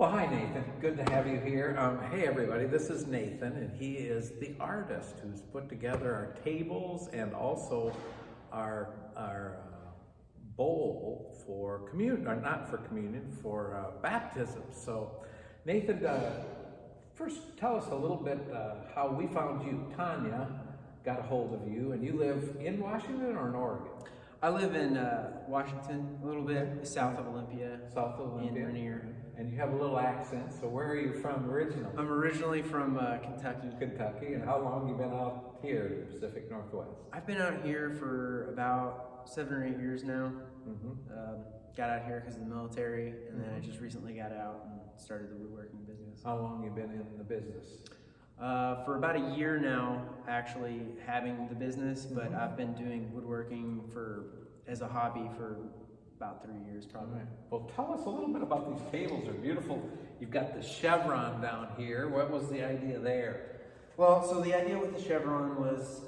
Well, hi Nathan, good to have you here. Hey everybody, this is Nathan, and he is the artist who's put together our tables and also our bowl for communion, or not for communion, for baptism. So, Nathan, first tell us a little bit how we found you. Tanya got a hold of you, and you live in Washington or in Oregon? I live in Washington, a little bit south of Olympia. South of Olympia. In Rainier. And you have a little accent, so where are you from originally? I'm originally from Kentucky. Kentucky, and how long you been out here in the Pacific Northwest? I've been out here for about 7 or 8 years now. Got out here because of the military, and then I just recently got out and started the woodworking business. How long you been in the business? For about a year now, actually having the business, but I've been doing woodworking as a hobby for about 3 years probably. Right. Well, tell us a little bit about these tables. They're beautiful. You've got the chevron down here. What was the idea there? Well, so the idea with the chevron was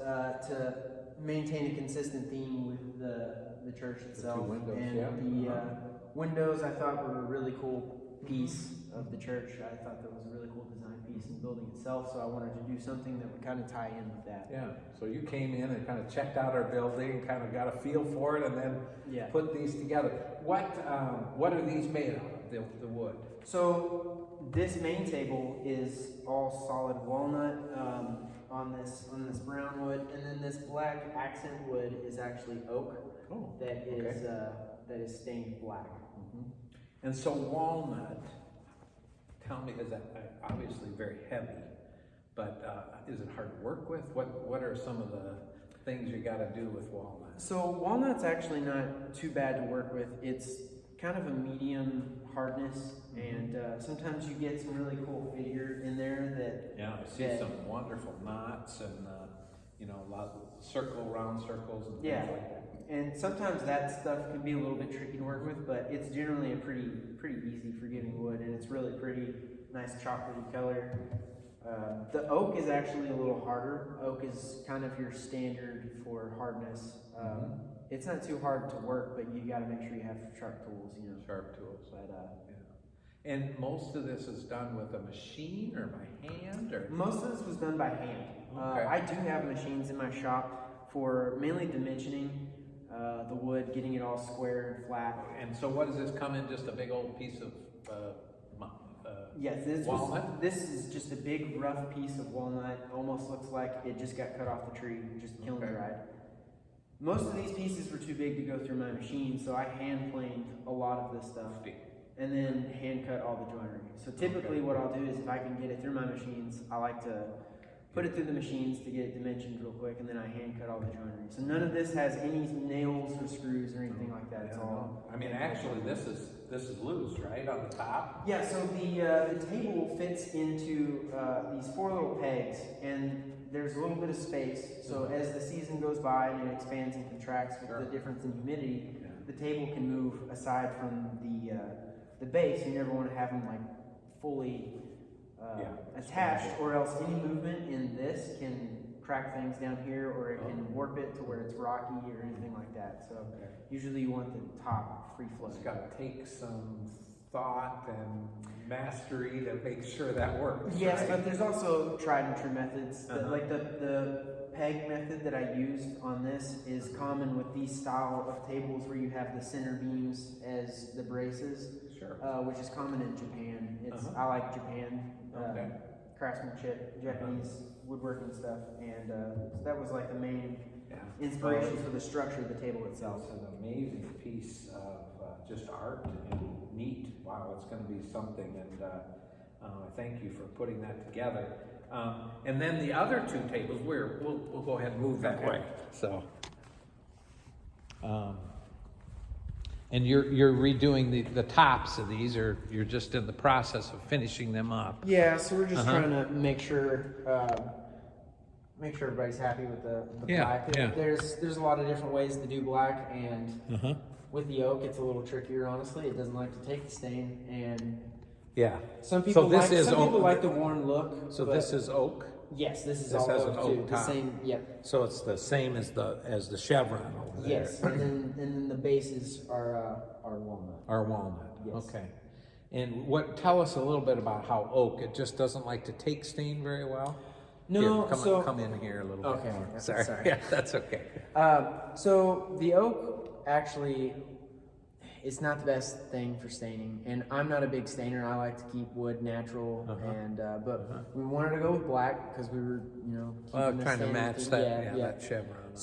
to maintain a consistent theme with the church itself. The two windows, and yeah. the windows I thought were a really cool piece of the church. I thought that was a really cool design piece in the building itself, so I wanted to do something that would kind of tie in with that. Yeah, so you came in and kind of checked out our building, kind of got a feel for it, and then put these together. What are these made of, the wood? So this main table is all solid walnut on this brown wood, and then this black accent wood is actually oak that is stained black. And so walnut, tell me, is that obviously very heavy, but is it hard to work with? What are some of the things you got to do with walnut? So walnut's actually not too bad to work with. It's kind of a medium hardness, and sometimes you get some really cool figure in there that... Yeah, I see some wonderful knots and, a lot of round circles and things like that. And sometimes that stuff can be a little bit tricky to work with, but it's generally a pretty easy forgiving wood, and it's really pretty nice chocolatey color. The oak is actually a little harder. Oak is kind of your standard for hardness. It's not too hard to work, but you got to make sure you have sharp tools. Sharp tools. But and most of this is done with a machine or by hand, or most of this was done by hand. I do have machines in my shop for mainly dimensioning the wood, getting it all square and flat. And so what does this come in, just a big old piece of yes, walnut? This is just a big rough piece of walnut. Almost looks like it just got cut off the tree, just kiln dried. Most of these pieces were too big to go through my machine, so I hand planed a lot of this stuff and then hand cut all the joinery. So typically what I'll do is, if I can get it through my machines, I like to put it through the machines to get it dimensioned real quick, and then I hand cut all the joinery. So none of this has any nails or screws or anything like that. It's all. I mean, actually, this is loose, right, on the top. Yeah. So the table fits into these 4 little pegs, and there's a little bit of space. So as the season goes by and it expands and contracts with the difference in humidity, the table can move aside from the base. You never want to have them like fully attached, or else any movement in this can crack things down here, or it can warp it to where it's rocky or anything like that. So usually you want the top free flow. It's got to take some thought and mastery to make sure that works. Yes, right? but there's also tried and true methods. Like the peg method that I used on this is common with these style of tables where you have the center beams as the braces, which is common in Japan. I like Japan craftsmanship, Japanese woodworking stuff, and so that was like the main inspiration for the structure of the table itself. It's an amazing piece of just art and neat. Wow, it's going to be something, and thank you for putting that together. And then the other 2 tables, we'll go ahead and move that way. So, and you're redoing the tops of these, or you're just in the process of finishing them up? Yeah, so we're just trying to make sure everybody's happy with the black. Yeah. There's a lot of different ways to do black, and with the oak, it's a little trickier. Honestly, it doesn't like to take the stain, and some people like the worn look. So this is oak. Yes, this This all has oak an oak too. top. The same. Yep. So it's the same as the chevron over there. Yes, and then the bases are walnut. Or walnut. Yes. Okay. And tell us a little bit about how oak, it just doesn't like to take stain very well? No, Here, come in here a little Okay, bit more. yeah, Sorry. sorry. Yeah, that's okay. So the oak actually, it's not the best thing for staining, and I'm not a big stainer. I like to keep wood natural, and but we wanted to go with black because we were, keeping the Trying to standard match thing. that, that chevron.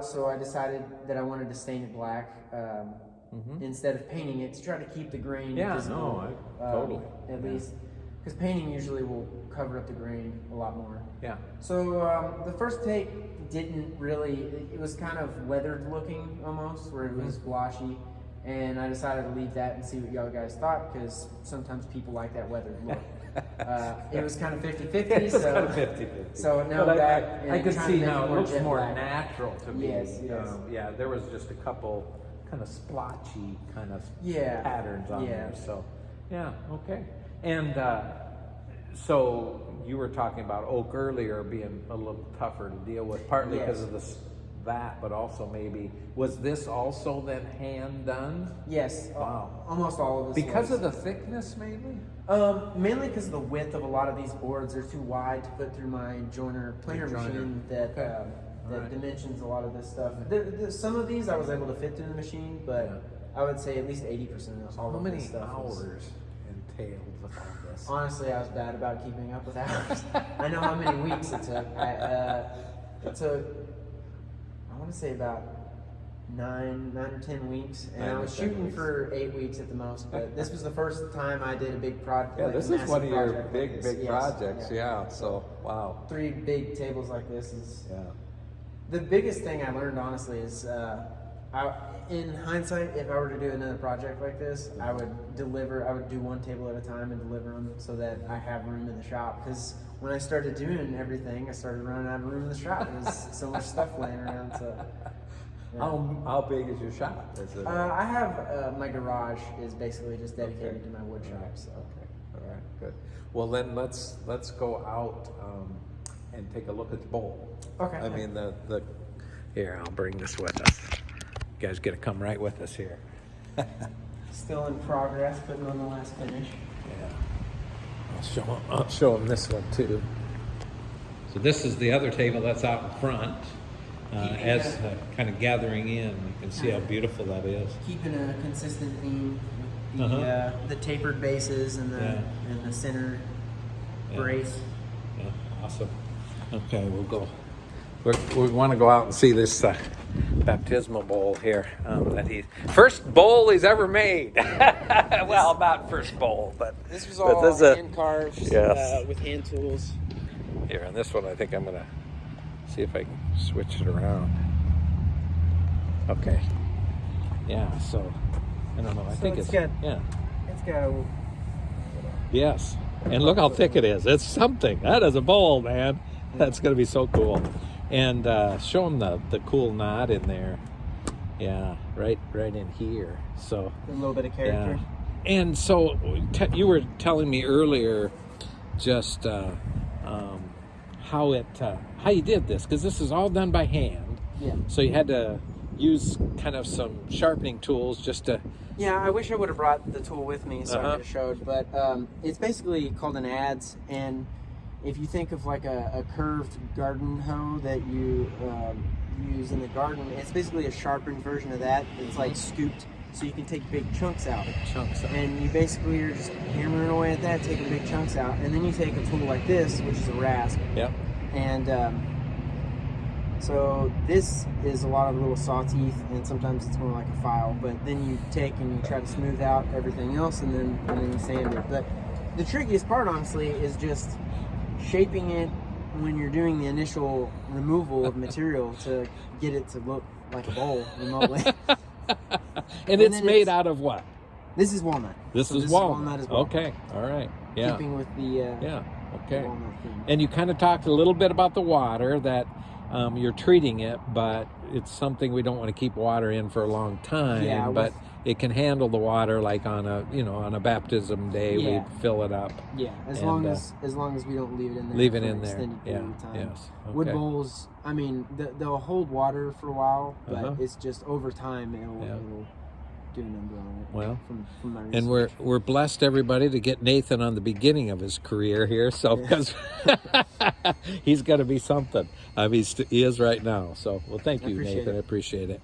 So I decided that I wanted to stain it black instead of painting it to try to keep the grain visible. Totally. At least, because painting usually will cover up the grain a lot more. Yeah. So the first take didn't really, it was kind of weathered looking almost, where it was blotchy. And I decided to leave that and see what y'all guys thought, because sometimes people like that weathered look. It was kind of 50-50. It's kind of 50-50. So now But that, I could see now it looks jet more black. natural to me. Yes, yes. Yeah, there was just a couple kind of splotchy kind of Yeah, patterns on yeah. there. So, yeah, okay. And so you were talking about oak earlier being a little tougher to deal with, partly because of that, but also maybe, was this also then hand done? Yes. Wow. Almost all of this. Because of the thickness, maybe? Mainly because of the width of a lot of these boards. They're too wide to put through my joiner planer Your joiner. machine that Okay. Alright. dimensions a lot of this stuff. Some of these I was able to fit through the machine, but I would say at least 80% of all How of many this stuff is- hours entailed with all this? Honestly, I was bad about keeping up with hours. I know how many weeks it took. It took, I want to say about 9 or 10 weeks, and 9 I or was 10 shooting weeks. for 8 weeks at the most. But this was the first time I did a big project. Yeah, like this a is one massive of your project big, like this. big Yes, projects, yeah, so, wow. 3 big tables like this is Yeah. the biggest thing I learned. Honestly, is in hindsight, if I were to do another project like this, I would do one table at a time and deliver them so that I have room in the shop. Because when I started doing everything, I started running out of room in the shop. There's so much stuff laying around. So, yeah. How big is your shop? Is it? I have my garage is basically just dedicated to my wood shop. So, All right, good. Well, then let's go out and take a look at the bowl. okay. I mean here, I'll bring this with us. You guys get to come right with us here. Still in progress, putting on the last finish. Yeah. I'll show them this one too. So this is the other table that's out in front. As kind of gathering in, you can see how beautiful that is. Keeping a consistent theme with the tapered bases and the center Yeah. brace. Yeah, awesome. Okay, we'll go. We want to go out and see this baptismal bowl here. First bowl he's ever made. Well, not first bowl, but This was but all this is hand carved with hand tools. here. And this one, I think I'm gonna see if I can switch it around. Okay. Yeah. So I don't know. I think it's it's got- yeah. It's got a Yes. And look how thick it is. It's something. That is a bowl, man. That's going to be so cool. And show them the cool knot in there. Yeah, right in here. So, little bit of character. yeah. And so you were telling me earlier just how you did this, because this is all done by hand. Yeah. So you had to use kind of some sharpening tools just to... Yeah, I wish I would have brought the tool with me so I Uh-huh. could have showed, but it's basically called an adze, and if you think of like a curved garden hoe that you use in the garden, it's basically a sharpened version of that. It's like scooped, so you can take big chunks out. And you basically are just hammering away at that, taking big chunks out, and then you take a tool like this, which is a rasp, Yep. and so this is a lot of little saw teeth, and sometimes it's more like a file. But then you take and you try to smooth out everything else, and then you sand it. But the trickiest part, honestly, is just shaping it when you're doing the initial removal of material to get it to look like a bowl remotely. And it's then made it's- out of what? This is walnut. This So is walnut. as well. Okay, all right. Yeah. Keeping with the Yeah. Okay. walnut theme. And you kind of talked a little bit about the water, that you're treating it, but it's something we don't want to keep water in for a long time. Yeah, but it can handle the water, like on a baptism day. Yeah. We fill it up. Yeah, as And, long as we don't leave it in there. Leave it for an in there. extended Yeah. period of time. Yes. Wood Okay. bowls, I mean, they'll hold water for a while, but Uh-huh. it's just over time it'll do a number on it. Well, from my and research. we're blessed, everybody, to get Nathan on the beginning of his career here. So because he's got to be something. He is right now. So well, thank you, appreciate Nathan. it. I appreciate it.